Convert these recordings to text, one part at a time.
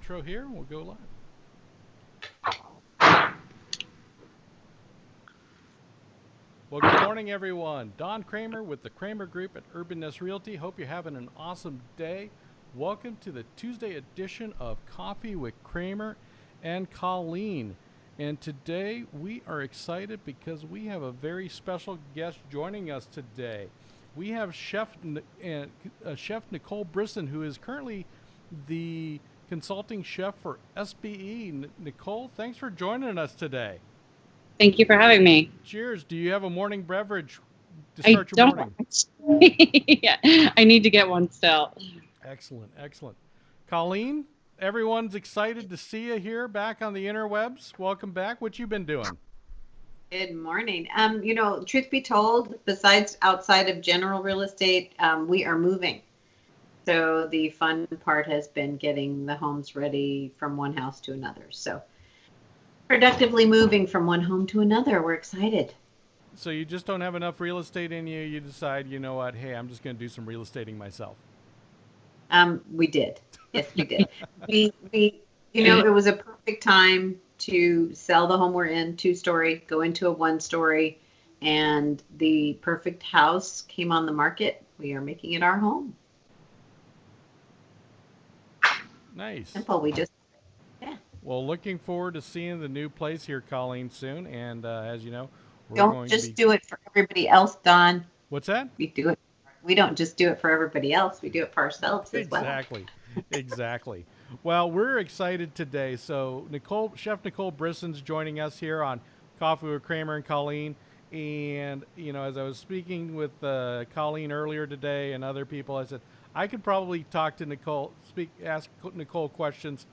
intro here and we'll go live. Well, good morning, everyone. Don Cramer with the Cramer Group at Urban Nest Realty. Hope you're having an awesome day. Welcome to the Tuesday edition of Coffee with Cramer and Colleen. And today we are excited because we have a very special guest joining us today. We have Chef Nicole Brisson, who is currently the consulting chef for SBE. Nicole, thanks for joining us today. Thank you for having me. Cheers. Do you have a morning beverage to start your morning? Yeah, I need to get one still. Excellent, excellent. Colleen, everyone's excited to see you here back on the interwebs. Welcome back. What you been doing? Good morning. Truth be told, besides outside of general real estate, we are moving. So the fun part has been getting the homes ready from one house to another. So productively moving from one home to another. We're excited. So you just don't have enough real estate in you. You decide, you know what? Hey, I'm just going to do some real estating myself. We did. Yes, we did. It was a perfect time to sell the home we're in, 2-story, go into a 1-story, and the perfect house came on the market. We are making it our home. Nice. Simple. Well, looking forward to seeing the new place here, Colleen, soon. And as you know, don't just do it for everybody else, Don. What's that? We do it. We don't just do it for everybody else. We do it for ourselves as well. Exactly. Well, we're excited today. So Chef Nicole Brisson's joining us here on Coffee with Cramer and Colleen. And, as I was speaking with Colleen earlier today and other people, I said, I could probably talk to Nicole, ask Nicole questions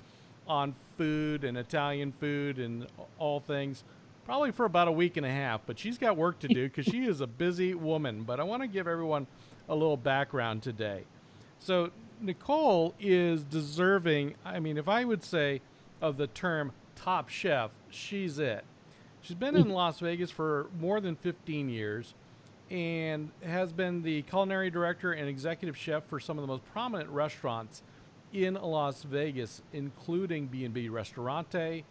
on food and Italian food and all things, probably for about a week and a half. But she's got work to do because she is a busy woman. But I want to give everyone a little background today. So Nicole is deserving, if I would say, of the term top chef, she's it. She's been in Las Vegas for more than 15 years and has been the culinary director and executive chef for some of the most prominent restaurants in Las Vegas, including B&B Ristorante,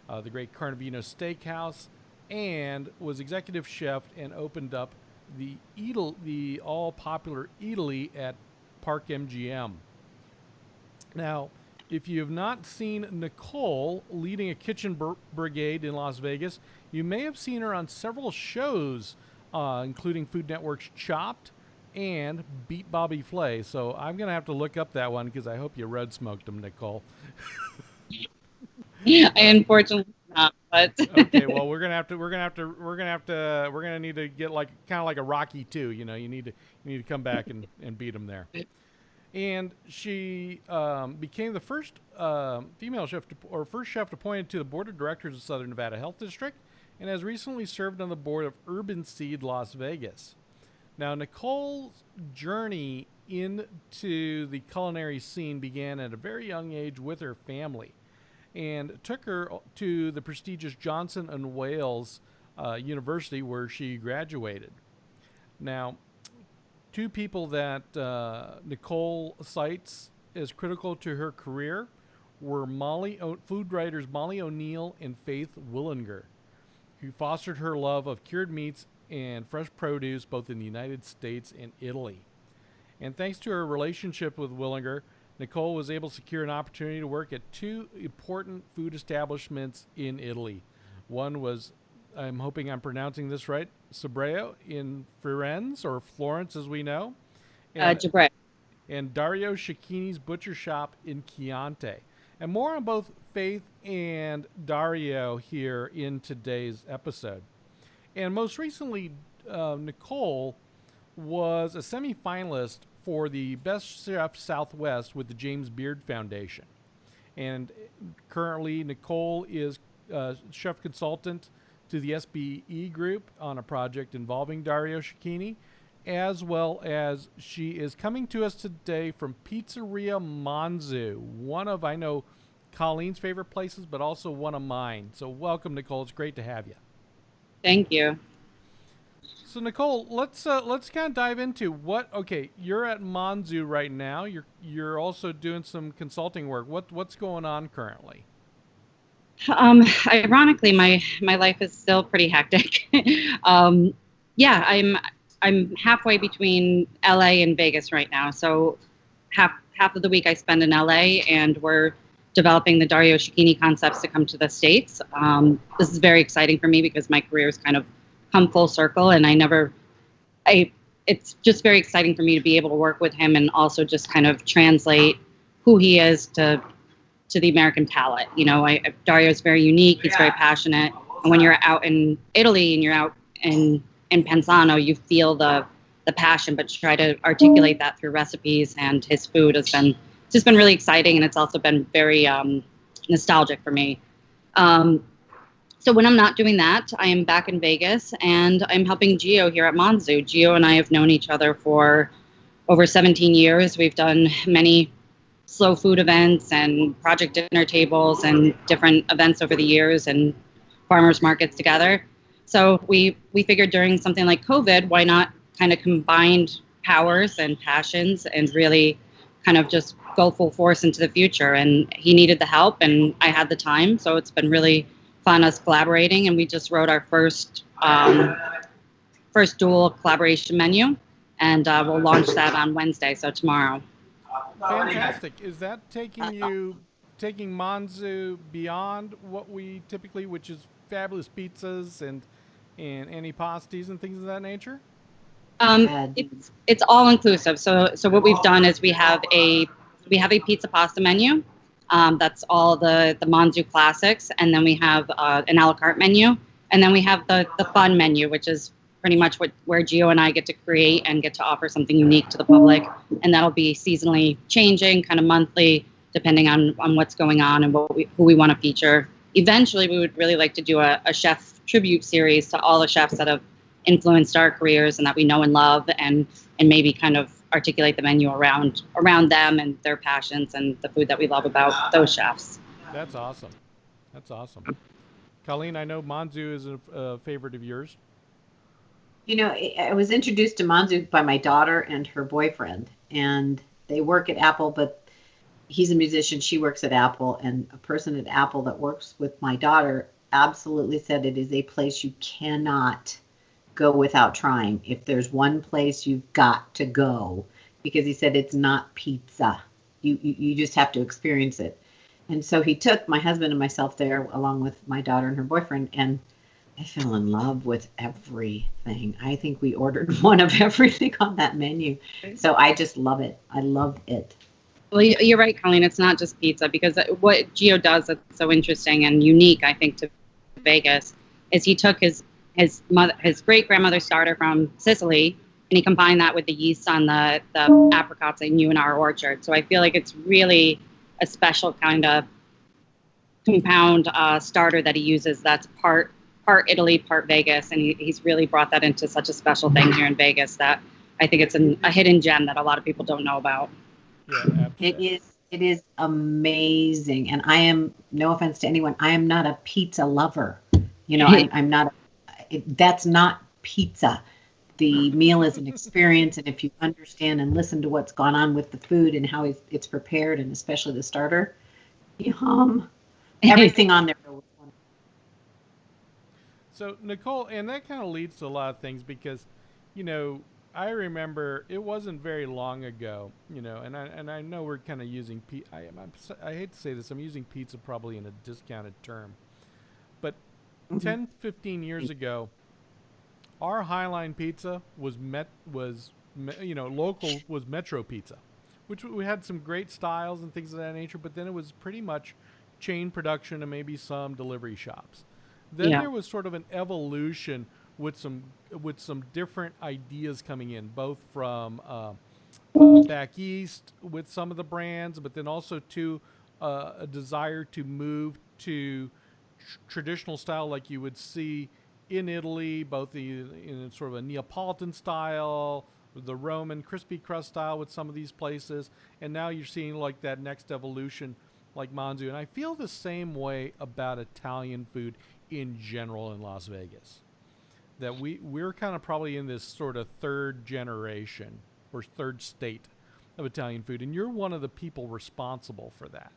the great Carnevino Steakhouse, and was executive chef and opened up the all-popular Eataly at Park MGM. Now, if you have not seen Nicole leading a kitchen brigade in Las Vegas, you may have seen her on several shows, including Food Network's Chopped and Beat Bobby Flay. So I'm going to have to look up that one because I hope you road smoked them, Nicole. I unfortunately not, but okay. Well, we're gonna need to get kind of like a Rocky 2. You need to come back and beat him there. And she became the first female chef first chef appointed to the board of directors of Southern Nevada Health District, and has recently served on the board of Urban Seed Las Vegas. Now, Nicole's journey into the culinary scene began at a very young age with her family, and took her to the prestigious Johnson and Wales University, where she graduated. Now, two people that Nicole cites as critical to her career were food writers Molly O'Neill and Faith Willinger, who fostered her love of cured meats and fresh produce both in the United States and Italy. And thanks to her relationship with Willinger, Nicole was able to secure an opportunity to work at two important food establishments in Italy. One was, I'm hoping I'm pronouncing this right, Sobreo in Firenze, or Florence as we know. Gibraltar. And Dario Cecchini's Butcher Shop in Chianti. And more on both Faith and Dario here in today's episode. And most recently, Nicole was a semifinalist for the Best Chef Southwest with the James Beard Foundation. And currently, Nicole is chef consultant to the SBE group on a project involving Dario Cecchini, as well as she is coming to us today from Pizzeria Manzu, one of, I know, Colleen's favorite places, but also one of mine. So welcome, Nicole. It's great to have you. Thank you. So Nicole, let's kind of dive into what. Okay, you're at Manzu right now. You're also doing some consulting work. What's going on currently? Ironically, my life is still pretty hectic. um, yeah, I'm halfway between LA and Vegas right now. So half of the week I spend in LA, and we're developing the Dario Cecchini concepts to come to the States. This is very exciting for me because my career has kind of come full circle, and it's just very exciting for me to be able to work with him and also just kind of translate who he is to the American palate. You know, Dario's very unique. He's very passionate. And when you're out in Italy and you're out in Penzano, you feel the passion, but try to articulate that through recipes. And his food has been just been really exciting, and it's also been very nostalgic for me. So when I'm not doing that, I am back in Vegas, and I'm helping Gio here at Manzu. Gio and I have known each other for over 17 years. We've done many slow food events and project dinner tables and different events over the years and farmers markets together. So we figured during something like COVID, why not kind of combine powers and passions and really kind of just go full force into the future. And he needed the help, and I had the time. So it's been really fun us collaborating, and we just wrote our first dual collaboration menu, and we'll launch that on Wednesday, so tomorrow. Fantastic. Is that taking Manzu beyond what we typically, which is fabulous pizzas and antipasties and things of that nature? It's all inclusive. So what we've done is we have a pizza pasta menu. That's all the Manzu classics, and then we have an a la carte menu, and then we have the fun menu, which is pretty much where Gio and I get to create and get to offer something unique to the public, and that'll be seasonally changing, kind of monthly, depending on what's going on and who we want to feature. Eventually, we would really like to do a chef tribute series to all the chefs that have influenced our careers and that we know and love, and maybe kind of articulate the menu around them and their passions and the food that we love about those chefs. That's awesome. Colleen, I know Manzu is a favorite of yours. You know, I was introduced to Manzu by my daughter and her boyfriend, and they work at Apple, but he's a musician, she works at Apple, and a person at Apple that works with my daughter absolutely said it is a place you cannot go without trying. If there's one place you've got to go, because he said it's not pizza. You just have to experience it. And so he took my husband and myself there along with my daughter and her boyfriend, and I fell in love with everything. I think we ordered one of everything on that menu. So I just love it. I love it. Well, you're right, Colleen. It's not just pizza, because what Gio does that's so interesting and unique, I think, to Vegas is he took his great grandmother's starter from Sicily, and he combined that with the yeast on the apricots that knew in our orchard. So I feel like it's really a special kind of compound starter that he uses that's part Italy, part Vegas, and he's really brought that into such a special thing here in Vegas that I think it's a hidden gem that a lot of people don't know about. Yeah, it is amazing, and I am, no offense to anyone, I am not a pizza lover. You know, I'm not. That's not pizza. The meal is an experience, and if you understand and listen to what's gone on with the food and how it's prepared, and especially the starter, everything on there. So Nicole, and that kind of leads to a lot of things because, you know, I remember it wasn't very long ago, you know, and I know we're kind of using I hate to say this, I'm using pizza probably in a discounted term, but 10, 15 years ago, our Highline pizza was local was Metro Pizza, which we had some great styles and things of that nature, but then it was pretty much chain production and maybe some delivery shops. Then there was sort of an evolution with some different ideas coming in, both from back east with some of the brands, but then also to a desire to move to traditional style like you would see in Italy, both in sort of a Neapolitan style, the Roman crispy crust style with some of these places, and now you're seeing like that next evolution like Manzu. And I feel the same way about Italian food in general in Las Vegas. that we're kind of probably in this sort of third generation or third state of Italian food, and you're one of the people responsible for that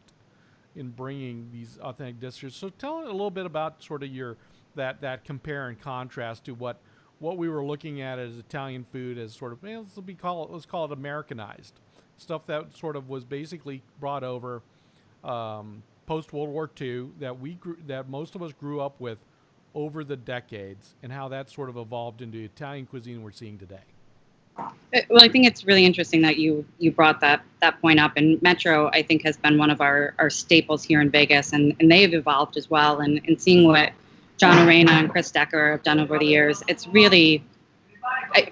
in bringing these authentic dishes. So tell a little bit about sort of your that compare and contrast to what we were looking at as Italian food as sort of, let's call it Americanized stuff that sort of was basically brought over post World War II that most of us grew up with over the decades, and how that sort of evolved into Italian cuisine we're seeing today. Well, I think it's really interesting that you brought that point up. And Metro, I think, has been one of our staples here in Vegas, and they have evolved as well. And seeing what John Arena and Chris Decker have done over the years, it's really,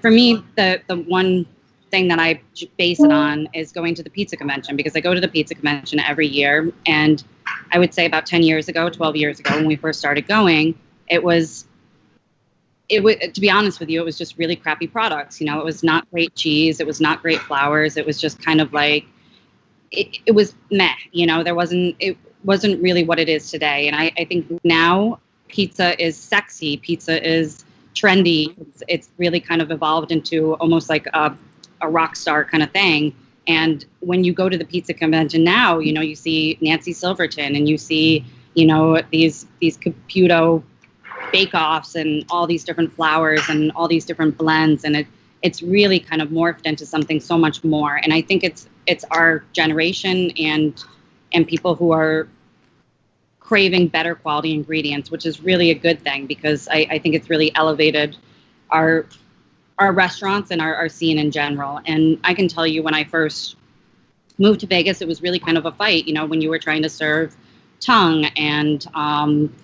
for me, the one thing that I base it on is going to the pizza convention, because I go to the pizza convention every year. And I would say about 10 years ago, 12 years ago, when we first started going, it was, to be honest with you, it was just really crappy products. You know, it was not great cheese. It was not great flours. It was just kind of like, it was meh, you know, it wasn't really what it is today. And I think now pizza is sexy. Pizza is trendy. It's really kind of evolved into almost like a rock star kind of thing. And when you go to the pizza convention now, you know, you see Nancy Silverton, and you see, you know, these Caputo bake-offs and all these different flours and all these different blends, and it's really kind of morphed into something so much more. And I think it's our generation and people who are craving better quality ingredients, which is really a good thing, because I think it's really elevated our restaurants and our scene in general. And I can tell you, when I first moved to Vegas, it was really kind of a fight, you know, when you were trying to serve tongue and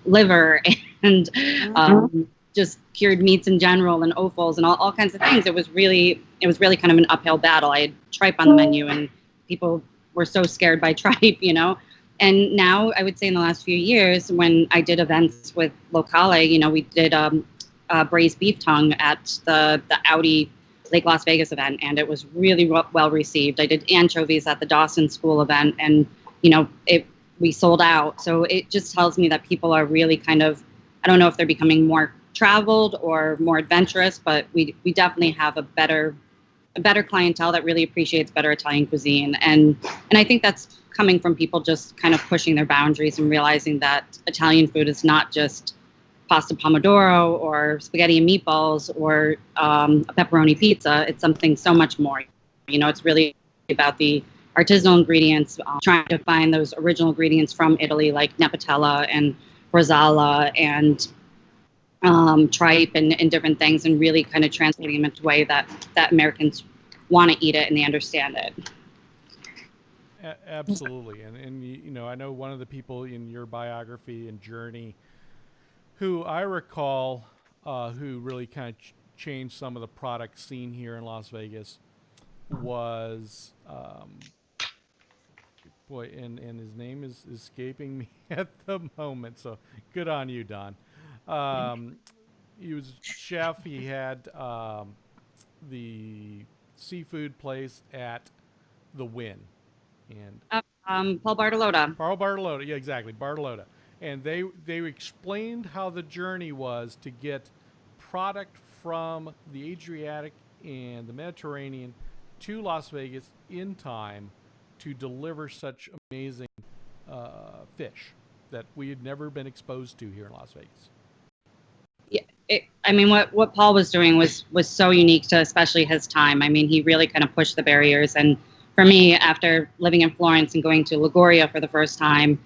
liver and just cured meats in general and offals and all kinds of things. It was really kind of an uphill battle. I had tripe on the menu, and people were so scared by tripe, you know. And now I would say in the last few years, when I did events with Locale, you know, we did braised beef tongue at the Audi Lake Las Vegas event, and it was really well received. I did anchovies at the Dawson School event, and, you know, we sold out. So it just tells me that people are really kind of, I don't know if they're becoming more traveled or more adventurous, but we definitely have a better clientele that really appreciates better Italian cuisine. And I think that's coming from people just kind of pushing their boundaries and realizing that Italian food is not just pasta pomodoro or spaghetti and meatballs or a pepperoni pizza. It's something so much more. You know, it's really about the artisanal ingredients, trying to find those original ingredients from Italy, like Nepatella and Bresaola and tripe and different things, and really kind of translating them into a way that Americans want to eat it and they understand it. Absolutely. And you know, I know one of the people in your biography and journey who I recall who really kind of changed some of the product scene here in Las Vegas was and his name is escaping me at the moment, so good on you, Don. He was chef. He had the seafood place at the Wynn, and Paul Bartolotta. Bartolotta, yeah, exactly, Bartolotta. And they explained how the journey was to get product from the Adriatic and the Mediterranean to Las Vegas in time to deliver such amazing fish that we had never been exposed to here in Las Vegas. Yeah, I mean, what Paul was doing was so unique to especially his time. I mean, he really kind of pushed the barriers. And for me, after living in Florence and going to Liguria for the first time,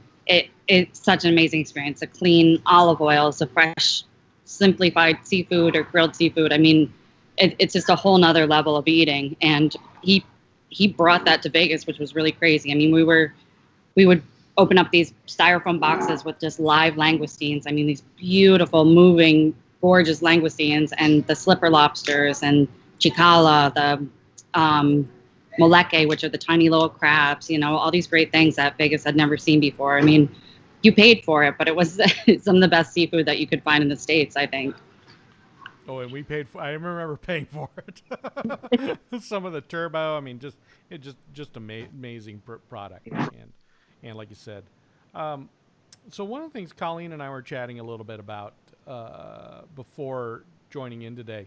it's such an amazing experience. The clean olive oils, the fresh, simplified seafood or grilled seafood. I mean, it's just a whole nother level of eating. And he brought that to Vegas, which was really crazy. I mean, we would open up these styrofoam boxes with just live langoustines. I mean, these beautiful, moving, gorgeous langoustines, and the slipper lobsters, and cicala, the moleke, which are the tiny little crabs, you know, all these great things that Vegas had never seen before. I mean, you paid for it, but it was some of the best seafood that you could find in the States, I think. Oh, and we paid for. I remember paying for it. Some of the turbo. I mean, just amazing product, and like you said. So one of the things Colleen and I were chatting a little bit about before joining in today,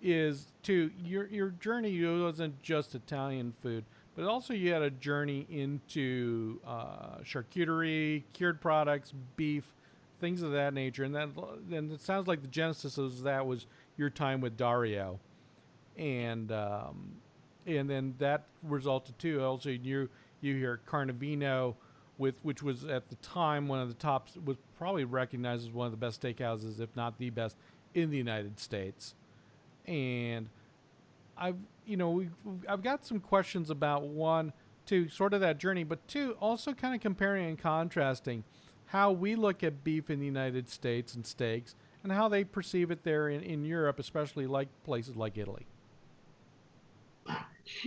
is to your journey wasn't just Italian food, but also you had a journey into charcuterie, cured products, beef, things of that nature, and then it sounds like the genesis of that was your time with Dario, and then that resulted too. Also, you hear Carnevino, which was at the time one of the top, was probably recognized as one of the best steakhouses, if not the best, in the United States. And I've got some questions about, one, to sort of that journey, but two, also kind of comparing and contrasting how we look at beef in the United States and steaks, and how they perceive it there in Europe, especially like places like Italy.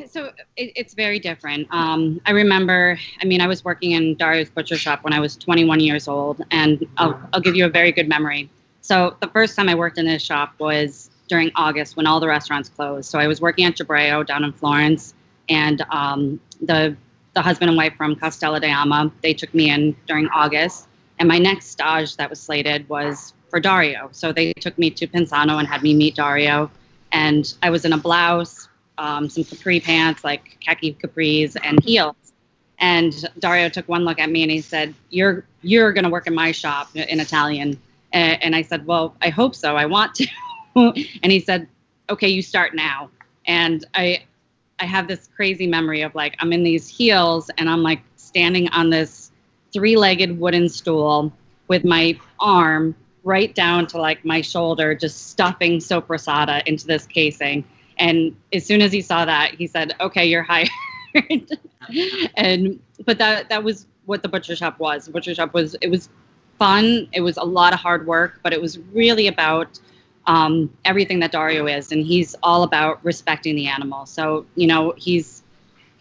So it's very different. I remember, I was working in Dario's butcher shop when I was 21 years old, and I'll give you a very good memory. So the first time I worked in this shop was during August when all the restaurants closed. So I was working at Gibreo down in Florence, and the husband and wife from Castello d'Ama, they took me in during August, and my next stage that was slated was for Dario. So they took me to Pinzano and had me meet Dario, and I was in a blouse, some capri pants, like khaki capris, and heels. And Dario took one look at me and he said, "You're going to work in my shop," in Italian. And I said, "Well, I hope so. I want to." And he said, "Okay, you start now." And I have this crazy memory of, like, I'm in these heels and I'm like standing on this 3-legged wooden stool with my arm right down to like my shoulder, just stuffing sopressata into this casing. And as soon as he saw that, he said, "Okay, you're hired." But that was what the butcher shop was. The butcher shop was fun. It was a lot of hard work, but it was really about everything that Dario is, and he's all about respecting the animal. So, he's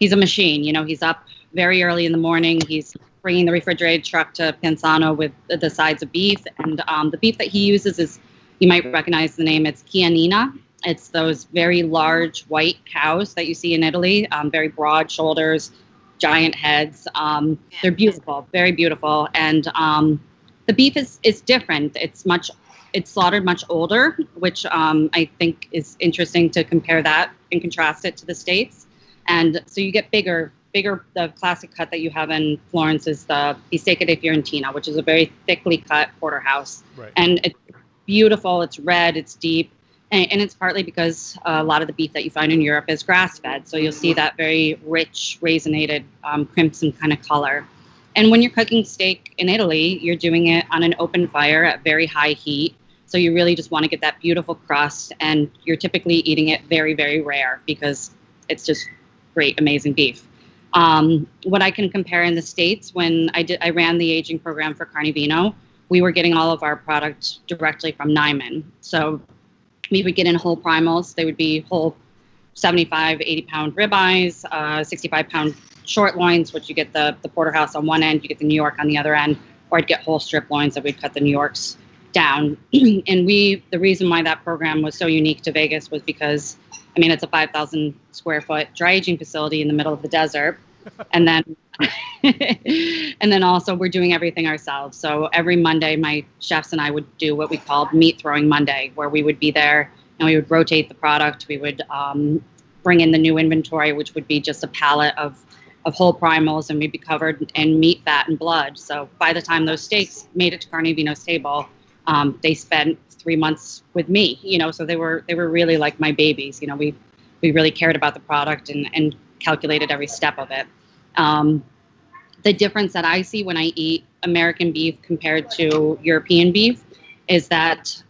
a machine. He's up very early in the morning. He's bringing the refrigerated truck to Pinzano with the sides of beef, and the beef that he uses is, you might recognize the name, it's Chianina. It's those very large white cows that you see in Italy, very broad shoulders, giant heads. They're beautiful, very beautiful. And the beef is different. It's slaughtered much older, which I think is interesting to compare that and contrast it to the States. And so you get bigger. The classic cut that you have in Florence is the Bistecca di Fiorentina, which is a very thickly cut porterhouse. Right. And it's beautiful. It's red. It's deep. And it's partly because a lot of the beef that you find in Europe is grass-fed. So you'll see that very rich, raisinated, crimson kind of color. And when you're cooking steak in Italy, you're doing it on an open fire at very high heat. So you really just want to get that beautiful crust. And you're typically eating it very, very rare because it's just great, amazing beef. What I can compare in the States, when I ran the aging program for Carnevino, we were getting all of our product directly from Nyman. So we would get in whole primals. They would be whole 75, 80-pound ribeyes, 65-pound short loins, which you get the porterhouse on one end, you get the New York on the other end, or I'd get whole strip loins that we'd cut the New Yorks down. And the reason why that program was so unique to Vegas was because, it's a 5,000 square foot dry aging facility in the middle of the desert. And then also we're doing everything ourselves. So every Monday, my chefs and I would do what we called Meat Throwing Monday, where we would be there and we would rotate the product. We would bring in the new inventory, which would be just a pallet of whole primals, and we'd be covered in meat, fat, and blood. So by the time those steaks made it to Carnevino's table, they spent 3 months with me. So they were really like my babies. We really cared about the product and calculated every step of it. The difference that I see when I eat American beef compared to European beef is that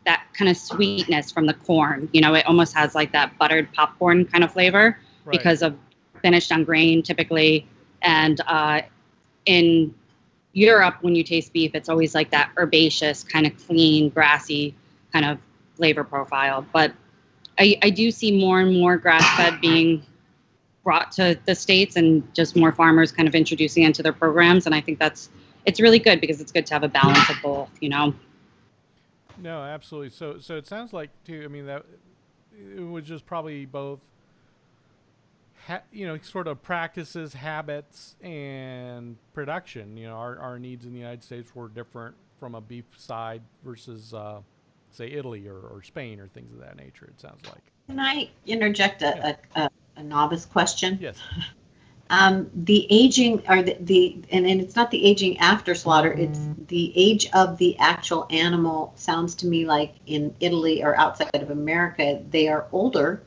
kind of sweetness from the corn. It almost has like that buttered popcorn kind of flavor, right, because of finished on grain typically. And in Europe, when you taste beef, it's always like that herbaceous, kind of clean, grassy kind of flavor profile. But I do see more and more grass-fed being brought to the States, and just more farmers kind of introducing into their programs. And I think it's really good because it's good to have a balance of both, No, absolutely. So it sounds like too, that it was just probably both, sort of practices, habits, and production. Our needs in the United States were different from a beef side versus say Italy or Spain or things of that nature. It sounds like. Can I interject a novice question? Yes. The aging, or and it's not the aging after slaughter, it's the age of the actual animal. Sounds to me like in Italy or outside of America, they are older,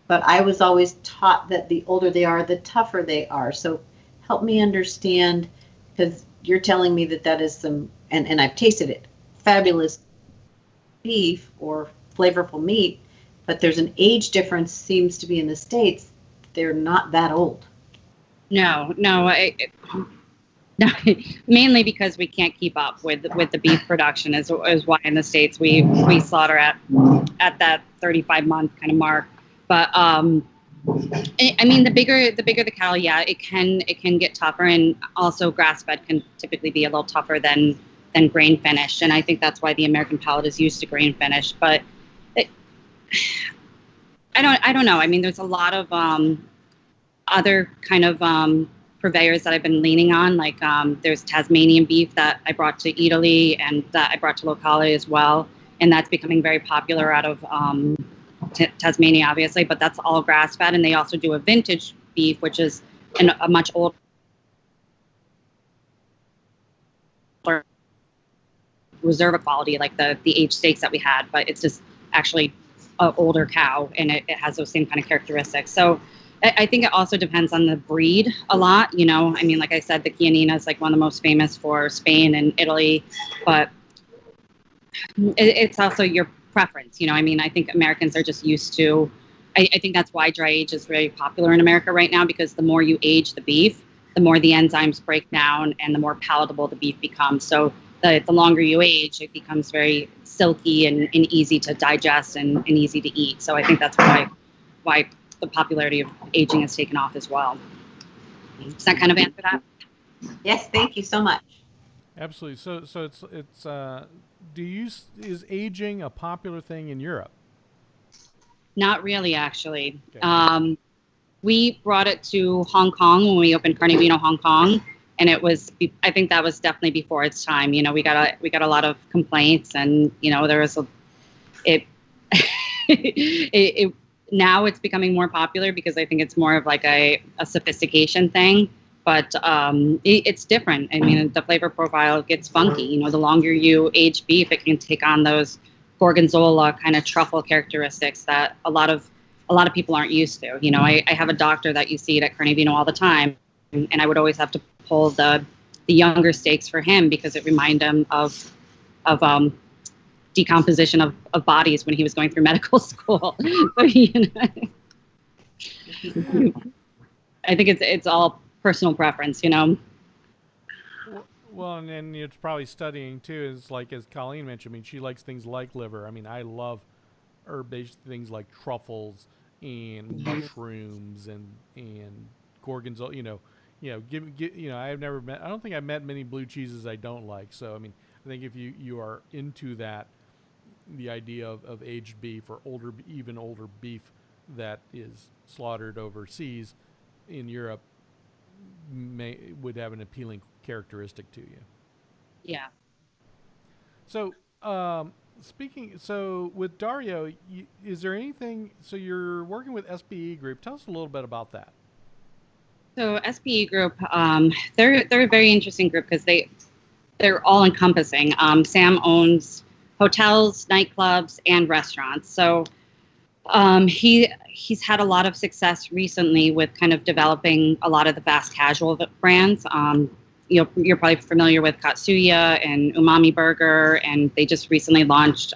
but I was always taught that the older they are, the tougher they are. So help me understand, because you're telling me that is some, and I've tasted it, fabulous beef or flavorful meat, but there's an age difference, seems to be in the States. They're not that old. No, mainly because we can't keep up with the beef production is why in the States we slaughter at that 35-month kind of mark. But I mean, the bigger the cattle, yeah, it can get tougher, and also grass-fed can typically be a little tougher than grain finished, and I think that's why the American palate is used to grain finished. But I don't know. I mean, there's a lot of other kind of purveyors that I've been leaning on, like there's Tasmanian beef that I brought to Eataly and that I brought to Locale as well, and that's becoming very popular out of Tasmania, obviously, but that's all grass-fed, and they also do a vintage beef, which is a much older reserve quality, like the aged steaks that we had, but it's just actually an older cow, and it has those same kind of characteristics. So I think it also depends on the breed a lot. You know, I mean, like I said, the Chianina is like one of the most famous for Spain and Italy, but it's also your preference. You know, I mean, I think Americans are just used to, I think that's why dry age is very popular in America right now, because the more you age the beef, the more the enzymes break down and the more palatable the beef becomes. So the longer you age, it becomes very silky and easy to digest and easy to eat. So I think that's why the popularity of aging has taken off as well. Does that kind of answer that? Yes, thank you so much. Absolutely. So it's is aging a popular thing in Europe? Not really, actually. Okay. We brought it to Hong Kong when we opened Carnevino Hong Kong, and I think that was definitely before its time. You know, we got a lot of complaints, and you know, there was it now it's becoming more popular because I think it's more of like a sophistication thing, but it's different. I mean, the flavor profile gets funky. You know, the longer you age beef, it can take on those gorgonzola kind of truffle characteristics that a lot of people aren't used to. You know, I have a doctor that you see at Carnevino all the time, and I would always have to pull the younger steaks for him because it reminded him of decomposition of bodies when he was going through medical school. So, you know, I think it's all personal preference, you know. Well, and then it's probably studying too. Is like as Colleen mentioned. I mean, she likes things like liver. I mean, I love herb-based things like truffles and mushrooms and gorgonzola. I don't think I've met many blue cheeses I don't like. So I mean, I think if you are into that, the idea of aged beef or even older beef that is slaughtered overseas in Europe would have an appealing characteristic to you. Yeah. So so with Dario, is there anything? So you're working with SPE Group. Tell us a little bit about that. So SPE Group, they're a very interesting group because they're all encompassing. Sam owns hotels, nightclubs, and restaurants. So he's had a lot of success recently with kind of developing a lot of the fast casual brands. You're probably familiar with Katsuya and Umami Burger, and they just recently launched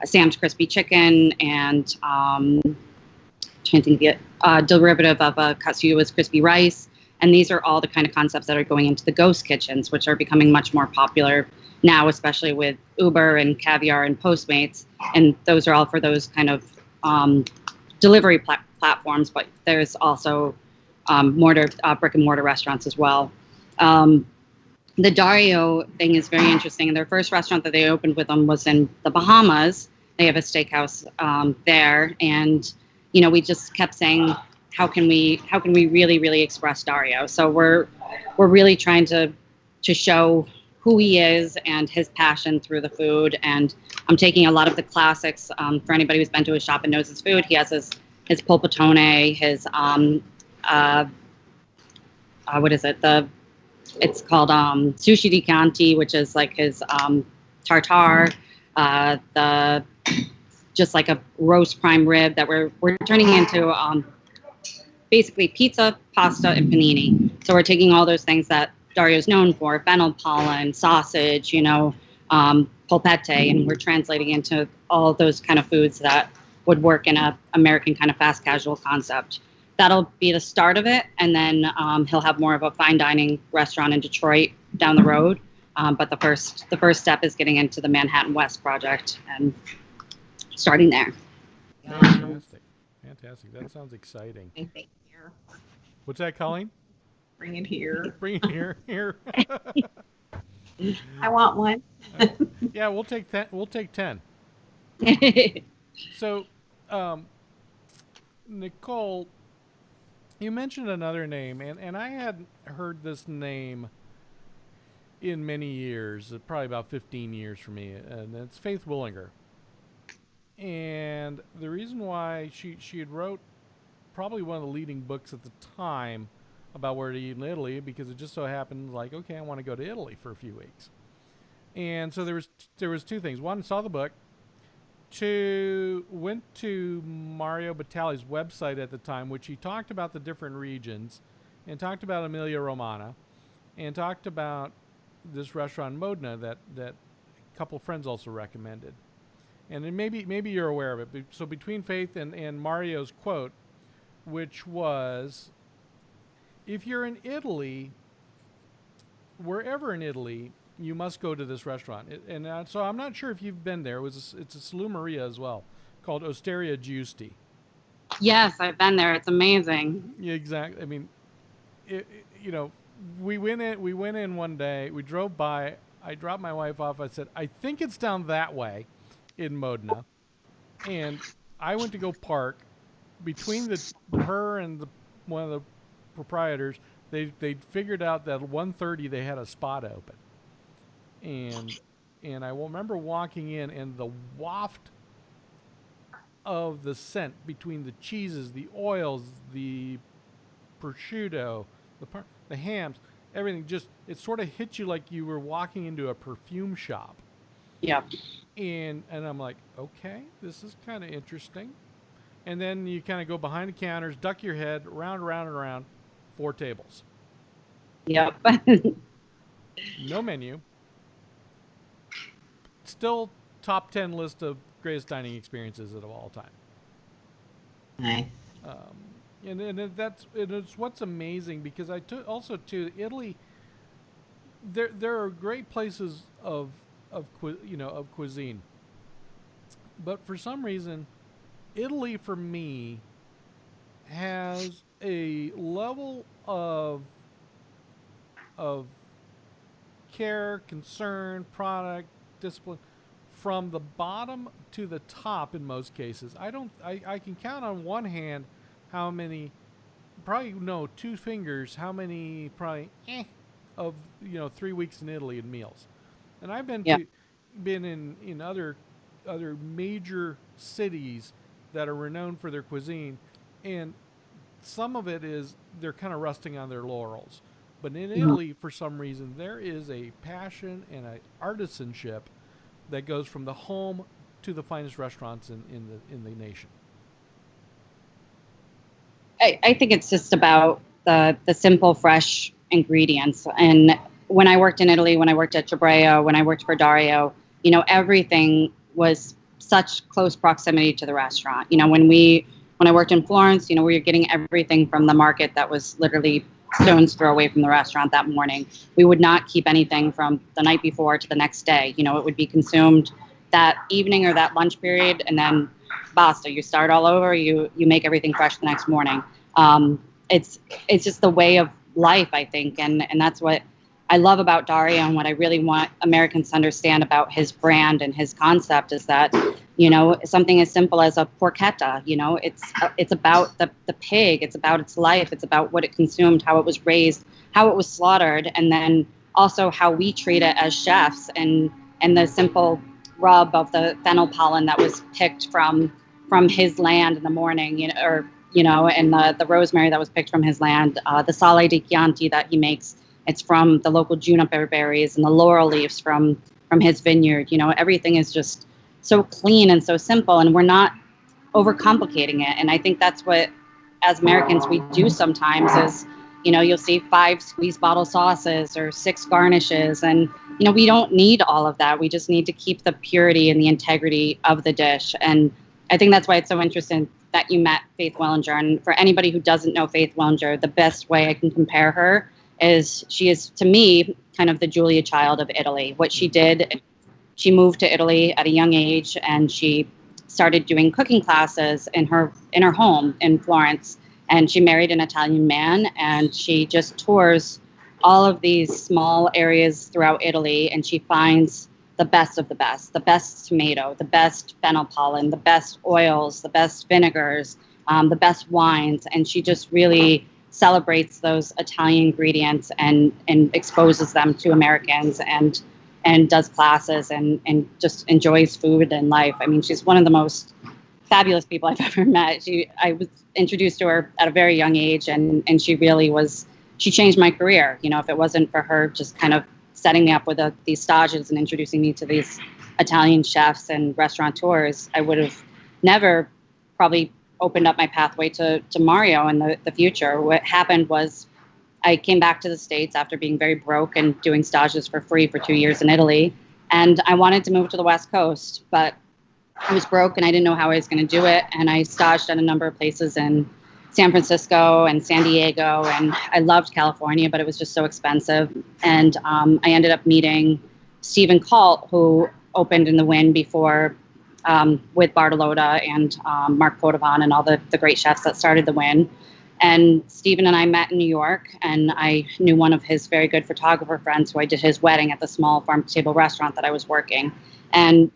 Sam's Crispy Chicken, and trying to think of the derivative of Katsuya was Crispy Rice. And these are all the kind of concepts that are going into the ghost kitchens, which are becoming much more popular now, especially with Uber and Caviar and Postmates. And those are all for those kind of delivery platforms, but there's also brick and mortar restaurants as well. The Dario thing is very interesting. Their first restaurant that they opened with them was in the Bahamas. They have a steakhouse there, and you know, we just kept saying, how can we really, really express Dario? So we're really trying to show who he is and his passion through the food. And I'm taking a lot of the classics. For anybody who's been to his shop and knows his food, he has his polpettone, his what is it? It's called sushi di Chianti, which is like his tartare. Just like a roast prime rib that we're turning into basically pizza, pasta, and panini. So we're taking all those things that Dario's known for, fennel pollen, sausage, polpette, and we're translating into all those kind of foods that would work in a American kind of fast casual concept. That'll be the start of it, and then he'll have more of a fine dining restaurant in Detroit down the road. But the first step is getting into the Manhattan West project and starting there. Fantastic. That sounds exciting. Anything here. What's that, Colleen? Bring it here. Bring it here. I want one. Yeah, we'll take 10. We'll take 10. So, Nicole, you mentioned another name, and I hadn't heard this name in many years, probably about 15 years for me, and it's Faith Willinger. And the reason why she had wrote probably one of the leading books at the time about where to eat in Italy, because it just so happened like, okay, I want to go to Italy for a few weeks. And so there was two things. One, saw the book. Two, went to Mario Batali's website at the time, which he talked about the different regions and talked about Emilia Romagna and talked about this restaurant in Modena that a couple friends also recommended. And then maybe you're aware of it. So between Faith and Mario's quote, which was, if you're in Italy, wherever in Italy, you must go to this restaurant. So I'm not sure if you've been there. It's a Salumeria as well, called Osteria Giusti. Yes, I've been there. It's amazing. Yeah, exactly. I mean, we went in one day. We drove by. I dropped my wife off. I said, I think it's down that way in Modena. And I went to go park. Between her and one of the proprietors, they figured out that at 1:30 they had a spot open. And I remember walking in, and the waft of the scent between the cheeses, the oils, the prosciutto, the hams, everything, just it sort of hit you like you were walking into a perfume shop. Yeah. And I'm like, okay, this is kind of interesting. And then you kind of go behind the counters, duck your head, round, and around, 4 tables. Yep. No menu. Still top 10 list of greatest dining experiences of all time. Nice. And it's what's amazing, because also to Italy, there are great places of cuisine, but for some reason, Italy for me has a level of care, concern, product, discipline from the bottom to the top in most cases. I can count on one hand how many, probably no, 2 fingers, how many probably of 3 weeks in Italy in meals. And I've been in other major cities that are renowned for their cuisine, and some of it is they're kind of resting on their laurels. But in Italy, for some reason, there is a passion and an artisanship that goes from the home to the finest restaurants in the nation. I think it's just about the simple, fresh ingredients. And when I worked in Italy, when I worked at Ciabreo, when I worked for Dario, everything was such close proximity to the restaurant. When I worked in Florence, we were getting everything from the market that was literally stone's throw away from the restaurant that morning. We would not keep anything from the night before to the next day. It would be consumed that evening or that lunch period, and then basta. You start all over. You make everything fresh the next morning. It's just the way of life, I think, and that's what I love about Dario, and what I really want Americans to understand about his brand and his concept is that, something as simple as a porchetta, it's about the pig, it's about its life, it's about what it consumed, how it was raised, how it was slaughtered, and then also how we treat it as chefs, and the simple rub of the fennel pollen that was picked from his land in the morning, and the rosemary that was picked from his land, the sale di Chianti that he makes, it's from the local juniper berries, and the laurel leaves from his vineyard. Everything is just so clean and so simple, and we're not overcomplicating it. And I think that's what, as Americans, we do sometimes is, you'll see 5 squeeze bottle sauces or 6 garnishes, and we don't need all of that. We just need to keep the purity and the integrity of the dish. And I think that's why it's so interesting that you met Faith Willinger. And for anybody who doesn't know Faith Willinger, the best way I can compare her is she is, to me, kind of the Julia Child of Italy. What she did, she moved to Italy at a young age, and she started doing cooking classes in her home in Florence. And she married an Italian man, and she just tours all of these small areas throughout Italy, and she finds the best of the best tomato, the best fennel pollen, the best oils, the best vinegars, the best wines. And she just really celebrates those Italian ingredients and exposes them to Americans, and does classes and just enjoys food and life. I mean, she's one of the most fabulous people I've ever met. I was introduced to her at a very young age, and she really she changed my career. If it wasn't for her just kind of setting me up with these stages and introducing me to these Italian chefs and restaurateurs, I would have never probably opened up my pathway to Mario in the future. What happened was I came back to the States after being very broke and doing stages for free for 2 years in Italy. And I wanted to move to the West Coast, but I was broke and I didn't know how I was going to do it. And I staged at a number of places in San Francisco and San Diego. And I loved California, but it was just so expensive. And I ended up meeting Stephen Kalt, who opened in the Wynn before with Bartolotta and Mark Potovan and all the great chefs that started the Wynn. And Stephen and I met in New York, and I knew one of his very good photographer friends who I did his wedding at the small farm-to-table restaurant that I was working, and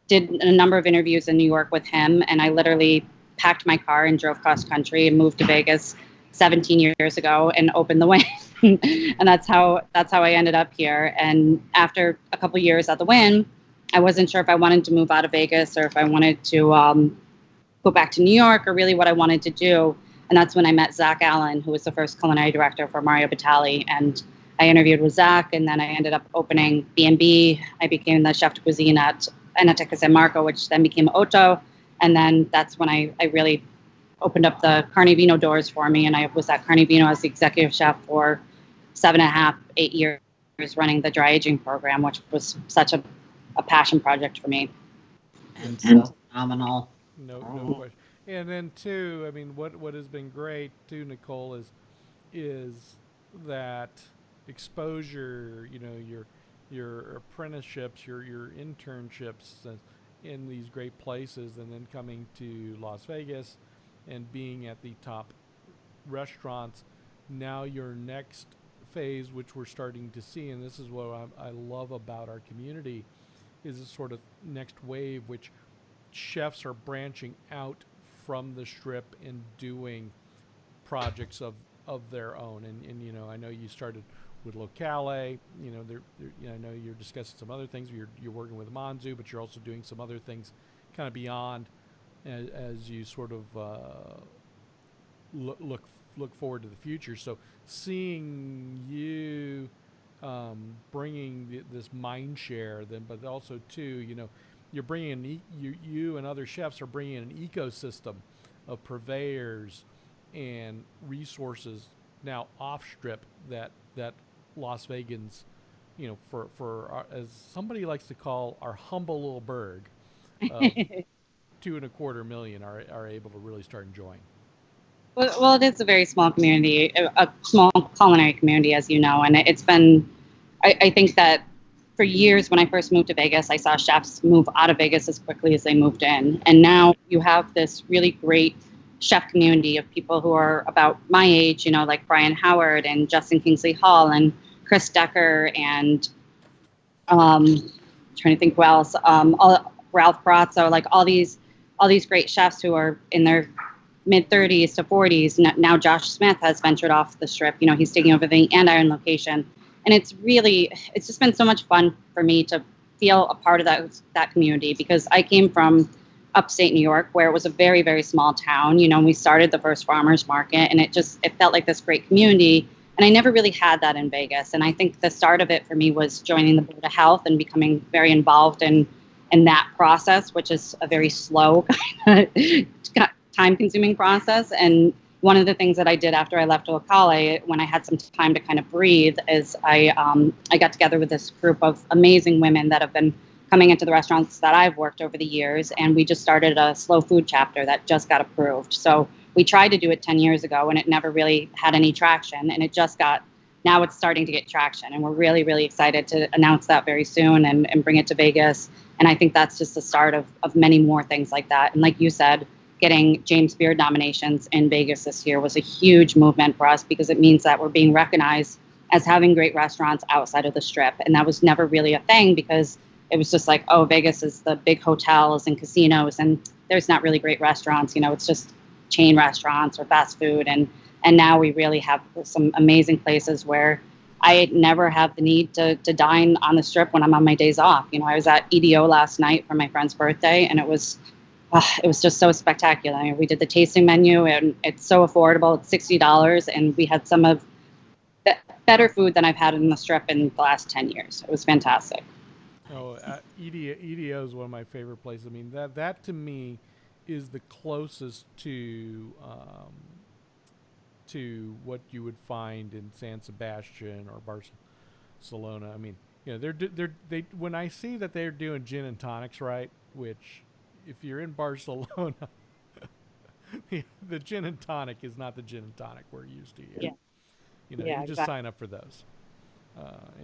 did a number of interviews in New York with him. And I literally packed my car and drove cross country and moved to Vegas 17 years ago and opened the Wynn. And that's how I ended up here. And after a couple years at the Wynn, I wasn't sure if I wanted to move out of Vegas or if I wanted to go back to New York, or really what I wanted to do. And that's when I met Zach Allen, who was the first culinary director for Mario Batali. And I interviewed with Zach, and then I ended up opening B&B. I became the chef de cuisine at Enoteca San Marco, which then became OTTO. And then that's when I really opened up the Carnevino doors for me. And I was at Carnevino as the executive chef for 7.5, 8 years, running the dry aging program, which was such a passion project for me. And so phenomenal. No question. And then too, I mean, what has been great too, Nicole, is that exposure. Your apprenticeships, your internships in these great places, and then coming to Las Vegas and being at the top restaurants. Now your next phase, which we're starting to see, and this is what I love about our community, is this sort of next wave, which chefs are branching out from the strip and doing projects of their own. And I know you started with Locale. I know you're discussing some other things. You're working with Manzu, but you're also doing some other things kind of beyond as you sort of look forward to the future. So seeing you bringing this mind share, then, but also too, you're bringing you and other chefs are bringing an ecosystem of purveyors and resources now off strip that Las Vegans, for our, as somebody likes to call our humble little burg, 2.25 million are able to really start enjoying. Well, it is a very small community, a small culinary community, as you know, and it's been. I think that for years, when I first moved to Vegas, I saw chefs move out of Vegas as quickly as they moved in. And now you have this really great chef community of people who are about my age, like Brian Howard and Justin Kingsley Hall and Chris Decker and trying to think who else, Ralph Brazzo, like all these great chefs who are in their mid-30s to 40s. Now Josh Smith has ventured off the strip. He's taking over the Andiron location. And it's just been so much fun for me to feel a part of that community, because I came from upstate New York, where it was a very, very small town. We started the first farmers market, and it felt like this great community. And I never really had that in Vegas. And I think the start of it for me was joining the Board of Health and becoming very involved in that process, which is a very slow, time-consuming process. And one of the things that I did after I left Locale, when I had some time to kind of breathe, is I got together with this group of amazing women that have been coming into the restaurants that I've worked over the years, and we just started a slow food chapter that just got approved. So we tried to do it 10 years ago, and it never really had any traction, and now it's starting to get traction, and we're really, really excited to announce that very soon and bring it to Vegas. And I think that's just the start of many more things like that. And like you said, getting James Beard nominations in Vegas this year was a huge movement for us, because it means that we're being recognized as having great restaurants outside of the Strip. And that was never really a thing, because it was just like, oh, Vegas is the big hotels and casinos, and there's not really great restaurants. It's just chain restaurants or fast food. And now we really have some amazing places where I never have the need to dine on the Strip when I'm on my days off. I was at EDO last night for my friend's birthday, and it was just so spectacular. I mean, we did the tasting menu, and it's so affordable. It's $60, and we had some of the better food than I've had in the Strip in the last 10 years. It was fantastic. Oh, EDO is one of my favorite places. I mean, that to me is the closest to what you would find in San Sebastian or Barcelona. I mean, they when I see that they're doing gin and tonics, right? Which, if you're in Barcelona, the gin and tonic is not the gin and tonic we're used to here. Yeah. You just exactly. sign up for those.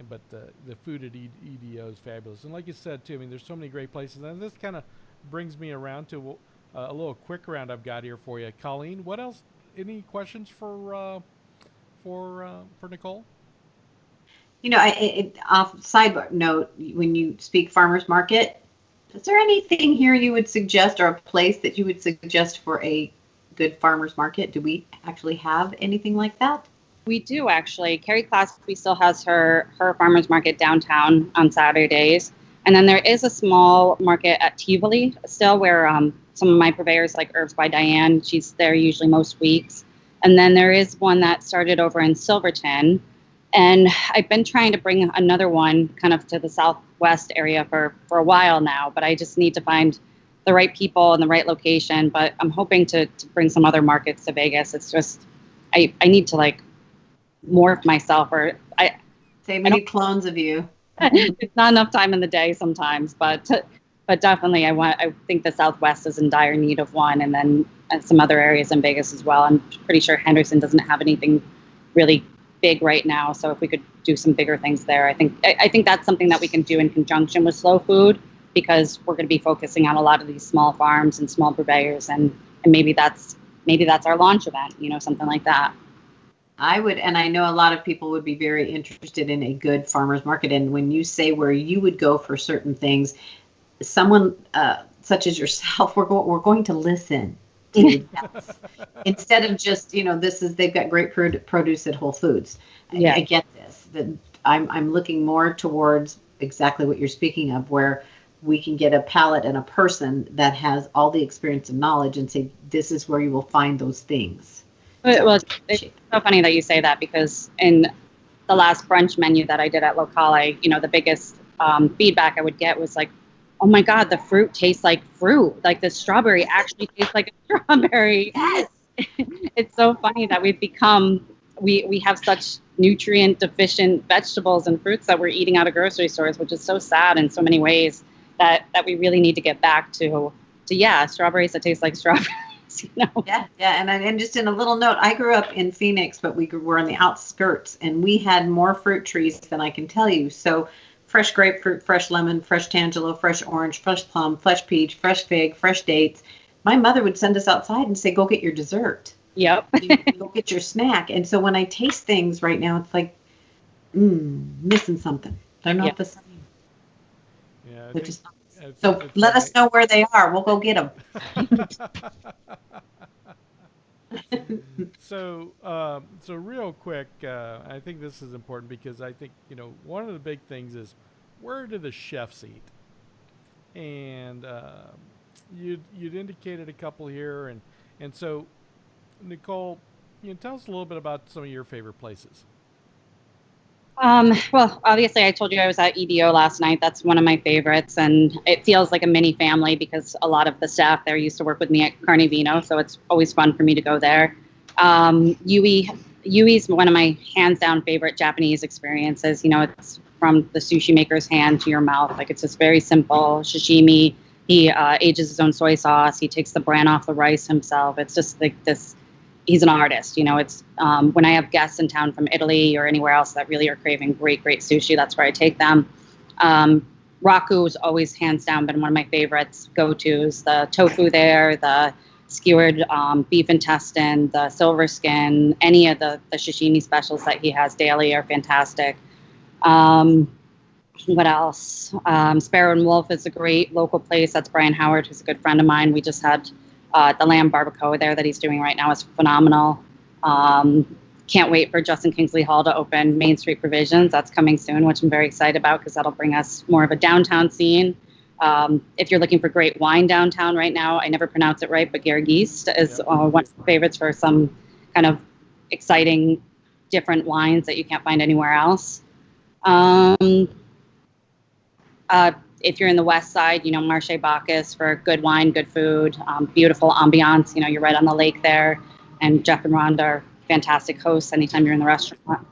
But the food at EDO is fabulous. And like you said, too, I mean, there's so many great places. And this kind of brings me around to a little quick round I've got here for you. Colleen, what else? Any questions for Nicole? Off side note, when you speak farmers market, is there anything here you would suggest, or a place that you would suggest for a good farmers market? Do we actually have anything like that? We do, actually. Carrie Claspy still has her farmers market downtown on Saturdays. And then there is a small market at Eataly still, where some of my purveyors, like Herbs by Diane, she's there usually most weeks. And then there is one that started over in Silverton. And I've been trying to bring another one kind of to the Southwest area for a while now, but I just need to find the right people and the right location. But I'm hoping to bring some other markets to Vegas. It's just, I need to morph myself, or say many clones of you. It's not enough time in the day sometimes, but definitely I think the Southwest is in dire need of one, and then some other areas in Vegas as well. I'm pretty sure Henderson doesn't have anything really big right now, so if we could do some bigger things there, I think that's something that we can do in conjunction with slow food, because we're going to be focusing on a lot of these small farms and small purveyors, and maybe that's our launch event, something like that. I would, and I know a lot of people would be very interested in a good farmer's market. And when you say where you would go for certain things, someone such as yourself, we're going to listen to instead of just, they've got great produce at Whole Foods. Yeah. I get this. I'm looking more towards exactly what you're speaking of, where we can get a palate and a person that has all the experience and knowledge, and say, this is where you will find those things. Well, it's so funny that you say that, because in the last brunch menu that I did at Locale, the biggest feedback I would get was like, oh my God, the fruit tastes like fruit. Like the strawberry actually tastes like a strawberry. Yes. It's so funny that we have such nutrient deficient vegetables and fruits that we're eating out of grocery stores, which is so sad in so many ways, that we really need to get back to strawberries that taste like strawberries. Yeah. And just in a little note, I grew up in Phoenix, but we were on the outskirts, and we had more fruit trees than I can tell you. So fresh grapefruit, fresh lemon, fresh tangelo, fresh orange, fresh plum, fresh peach, fresh fig, fresh dates. My mother would send us outside and say, go get your dessert. Yep. Go get your snack. And so when I taste things right now, it's like, missing something. They're not the same. Yeah, so let us know where they are. We'll go get them. So real quick, I think this is important because I think one of the big things is where do the chefs eat, and you'd indicated a couple here, and so Nicole, tell us a little bit about some of your favorite places. Well, obviously, I told you I was at EDO last night. That's one of my favorites, and it feels like a mini family because a lot of the staff there used to work with me at Carnevino, so it's always fun for me to go there. Yui's one of my hands down favorite Japanese experiences. It's from the sushi maker's hand to your mouth. Like, it's just very simple sashimi. He ages his own soy sauce. He takes the bran off the rice himself. It's just like this. He's an artist. It's when I have guests in town from Italy or anywhere else that really are craving great sushi, that's where I take them. Raku has always hands down been one of my favorites, go-tos. The tofu there, the skewered beef intestine, the silver skin, any of the sashimi specials that he has daily are fantastic. What else? Sparrow and Wolf is a great local place. That's Brian Howard, who's a good friend of mine. We just had the lamb barbacoa there that he's doing right now is phenomenal. Can't wait for Justin Kingsley Hall to open Main Street Provisions. That's coming soon, which I'm very excited about because that'll bring us more of a downtown scene. If you're looking for great wine downtown right now, I never pronounce it right, but Gergist is one of the favorites for some kind of exciting, different wines that you can't find anywhere else. If you're in the west side, Marché Bacchus for good wine, good food, beautiful ambiance. You're right on the lake there. And Jeff and Rhonda are fantastic hosts anytime you're in the restaurant.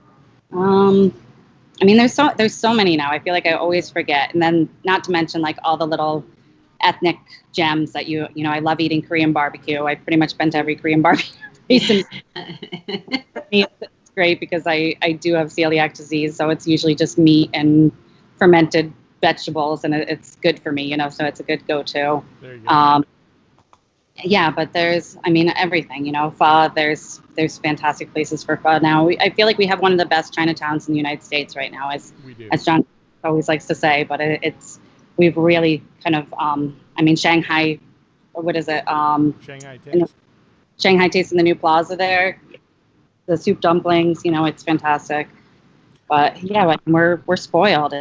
There's so many now. I feel like I always forget. And then not to mention like all the little ethnic gems that I love eating Korean barbecue. I've pretty much been to every Korean barbecue place. For me, it's great because I do have celiac disease. So it's usually just meat and fermented vegetables, and it's good for me, so it's a good go-to. There you go. But there's, everything, pho, there's fantastic places for pho now. I feel like we have one of the best Chinatowns in the United States right now, as John always likes to say, but we've really kind of, Shanghai, or what is it? Shanghai Taste. Shanghai Taste in the new plaza there. The soup dumplings, it's fantastic. But yeah, we're spoiled.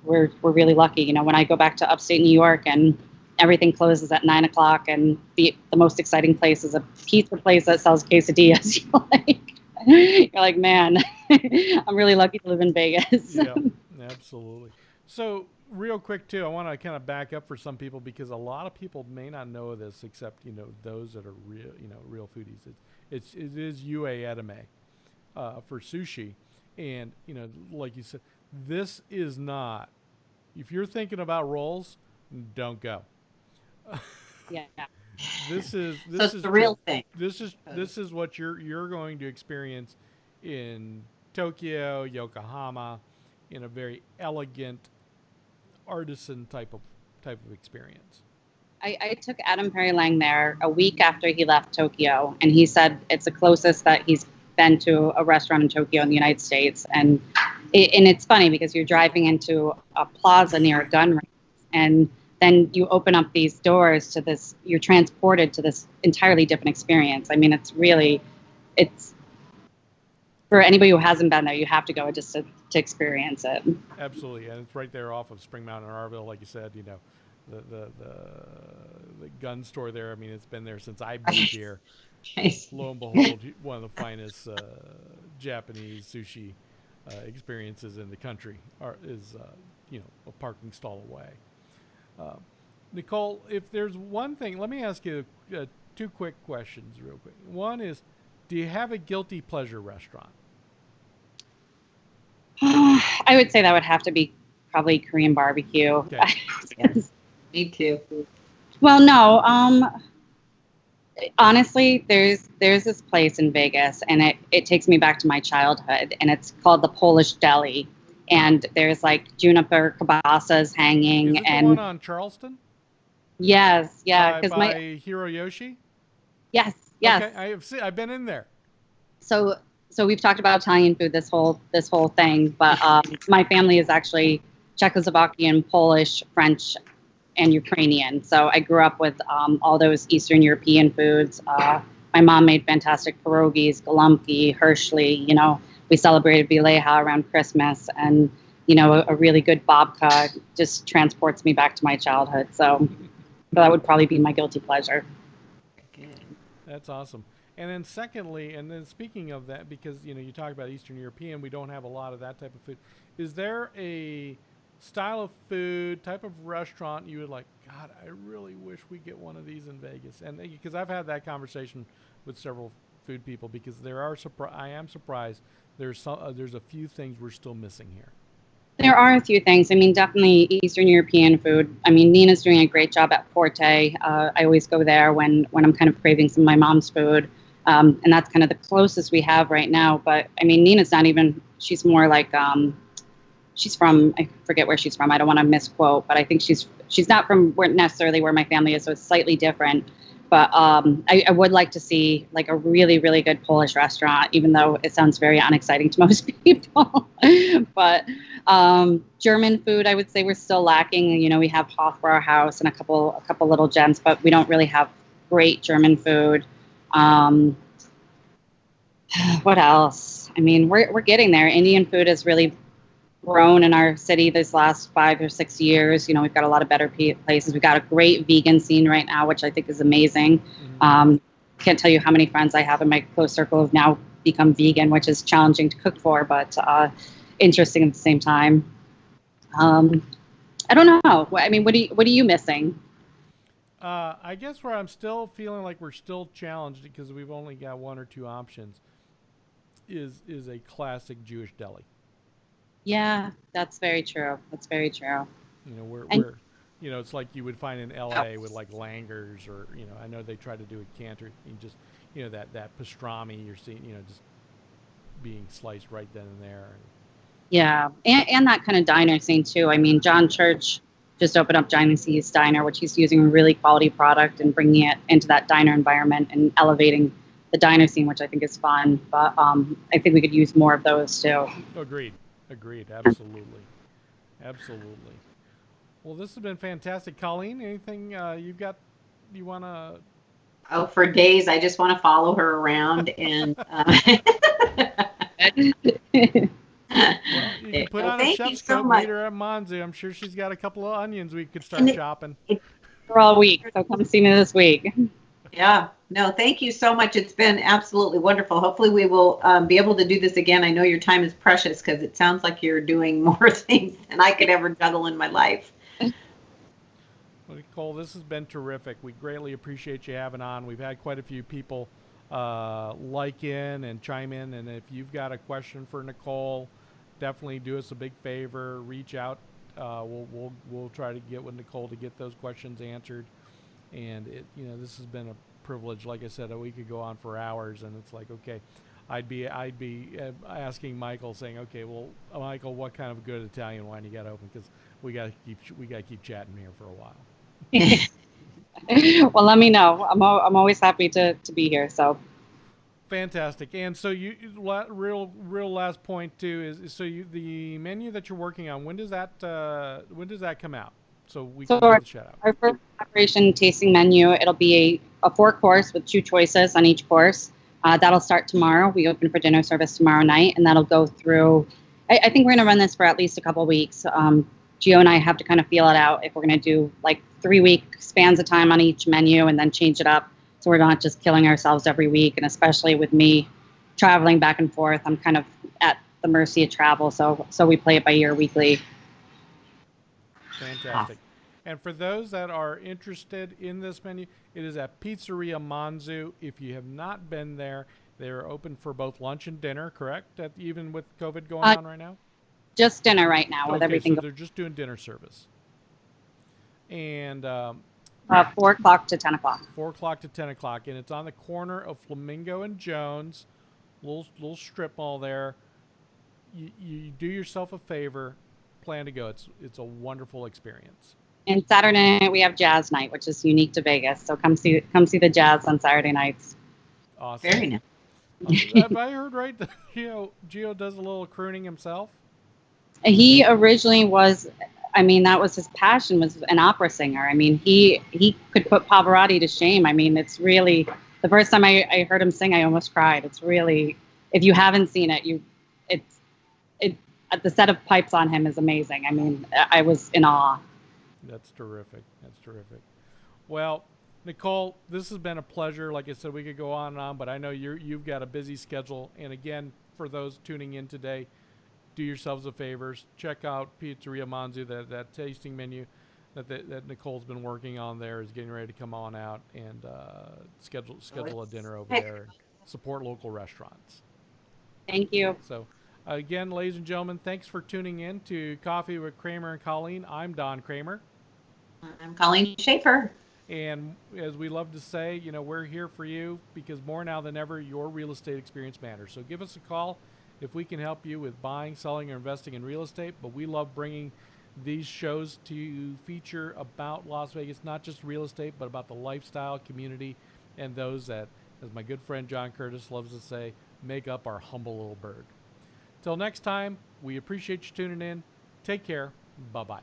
We're really lucky. When I go back to upstate New York and everything closes at 9:00, and the most exciting place is a pizza place that sells quesadillas. You're like, man, I'm really lucky to live in Vegas. Yeah, absolutely. So real quick too, I want to kind of back up for some people because a lot of people may not know this, except those that are real foodies. It is UA edame for sushi. And, like you said, this is not, if you're thinking about rolls, don't go. Yeah. This is the real thing. This is what you're going to experience in Tokyo, Yokohama, in a very elegant artisan type of experience. I took Adam Perry Lang there a week after he left Tokyo, and he said it's the closest that he's been to a restaurant in Tokyo in the United States. And it's funny because you're driving into a plaza near a gun range, and then you open up these doors to this, you're transported to this entirely different experience. It's for anybody who hasn't been there, you have to go just to experience it. Absolutely. And it's right there off of Spring Mountain in Arville, like you said, the gun store there. It's been there since I moved here. Lo and behold, one of the finest Japanese sushi experiences in the country is a parking stall away. Nicole, if there's one thing, let me ask you two quick questions real quick. One is, do you have a guilty pleasure restaurant? I would say that would have to be probably Korean barbecue. Okay. Me too. Well, no. Honestly, there's this place in Vegas, and it takes me back to my childhood, and it's called the Polish Deli. And there's like juniper kielbasas hanging. Is it and the one on Charleston? Yes, yeah. By Hiroyoshi? Yes. Okay, I've been in there. So we've talked about Italian food this whole thing, but my family is actually Czechoslovakian, Polish, French, and Ukrainian. So I grew up with all those Eastern European foods. my mom made fantastic pierogies, galumpki, Hershey. You know, we celebrated Vileja around Christmas, and you know, a really good babka just transports me back to my childhood. So that would probably be my guilty pleasure. Good. That's awesome. And then secondly, and then speaking of that, because you know you talk about Eastern European, we don't have a lot of that type of food. Is there a style of food, type of restaurant you would like? God, I really wish we get one of these in Vegas. And because I've had that conversation with several food people, because there are I am surprised there's a few things we're still missing here. There are a few things. I mean, definitely Eastern European food. I mean, Nina's doing a great job at Forte. I always go there when I'm kind of craving some of my mom's food. And that's kind of the closest we have right now. But I mean, Nina's not even, she's more like, she's from, I forget where she's from. I don't want to misquote, but I think she's not from necessarily where my family is. So it's slightly different. But I would like to see like a really, really good Polish restaurant, even though it sounds very unexciting to most people. But German food, I would say we're still lacking. You know, we have Hofbrauhaus and a couple little gems, but we don't really have great German food. What else? I mean, we're getting there. Indian food has really grown in our city this last 5 or 6 years. You know, we've got a lot of better places. We've got a great vegan scene right now, which I think is amazing. Mm-hmm. Can't tell you how many friends I have in my close circle who've now become vegan, which is challenging to cook for, but interesting at the same time. I don't know. I mean, what are you missing? I guess where I'm still feeling like we're still challenged because we've only got one or two options is a classic Jewish deli. Yeah, that's very true. That's very true. You know, we're you know, it's like you would find in LA with like Langer's, or, you know, I know they try to do a Cantor, you just, you know, that pastrami you're seeing, you know, just being sliced right then and there. Yeah, and that kind of diner scene too. I mean, John Church just opened up Dynasty's Diner, which he's using a really quality product and bringing it into that diner environment and elevating the diner scene, which I think is fun. But I think we could use more of those too. Agreed. Absolutely. Well, this has been fantastic. Colleen, anything you want to? Oh, for days. I just want to follow her around and. Well, you can put on a chef's coat, meet her at Manzu. I'm sure she's got a couple of onions we could start chopping. For all week, so come see me this week. Yeah. No, thank you so much. It's been absolutely wonderful. Hopefully we will be able to do this again. I know your time is precious because it sounds like you're doing more things than I could ever juggle in my life. Well, Nicole, this has been terrific. We greatly appreciate you having on. We've had quite a few people like in and chime in. And if you've got a question for Nicole, definitely do us a big favor. Reach out. We'll try to get with Nicole to get those questions answered. And this has been a privilege. Like I said, we could go on for hours, and it's like, okay, I'd be asking Michael, saying, okay, well, Michael, what kind of good Italian wine you got open? Because we got to keep chatting here for a while. Well, let me know. I'm always happy to be here. So fantastic. And so real last point too is the menu that you're working on. When does that come out? So we can give it a shout out. Our first collaboration tasting menu, it'll be a 4-course with 2 choices on each course. That'll start tomorrow. We open for dinner service tomorrow night, and that'll go through. I think we're going to run this for at least a couple of weeks. Gio and I have to kind of feel it out if we're going to do like 3-week spans of time on each menu and then change it up, so we're not just killing ourselves every week. And especially with me traveling back and forth, I'm kind of at the mercy of travel. So we play it by ear weekly. Fantastic. And for those that are interested in this menu, it is at Pizzeria Manzu. If you have not been there, they're open for both lunch and dinner, correct? Even with COVID going on right now? Just dinner right now with everything. So they're just doing dinner service. And 4 o'clock to 10 o'clock. 4 o'clock to 10 o'clock. And it's on the corner of Flamingo and Jones. Little strip mall there. You do yourself a favor. Plan to go. It's a wonderful experience. And Saturday night we have jazz night, which is unique to Vegas. So come see the jazz on Saturday nights. Awesome. Very nice. Have I heard right that Gio does a little crooning himself? He originally was. I mean, that was his passion, was an opera singer. I mean, he could put Pavarotti to shame. I mean, it's really The first time I heard him sing, I almost cried. It's really, if you haven't seen it, the set of pipes on him is amazing. I mean, I was in awe. That's terrific. That's terrific. Well, Nicole, this has been a pleasure. Like I said, we could go on and on, but I know you've got a busy schedule. And again, for those tuning in today, do yourselves a favor. Check out Pizzeria Manzu. That tasting menu that Nicole's been working on there is getting ready to come on out, and schedule a dinner over there and support local restaurants. Thank you. So, again, ladies and gentlemen, thanks for tuning in to Coffee with Cramer and Colleen. I'm Don Cramer. I'm Colleen Schaefer. And as we love to say, we're here for you because more now than ever, your real estate experience matters. So give us a call if we can help you with buying, selling, or investing in real estate. But we love bringing these shows to feature about Las Vegas, not just real estate, but about the lifestyle, community, and those that, as my good friend John Curtis loves to say, make up our humble little burg. Till next time, we appreciate you tuning in. Take care. Bye-bye.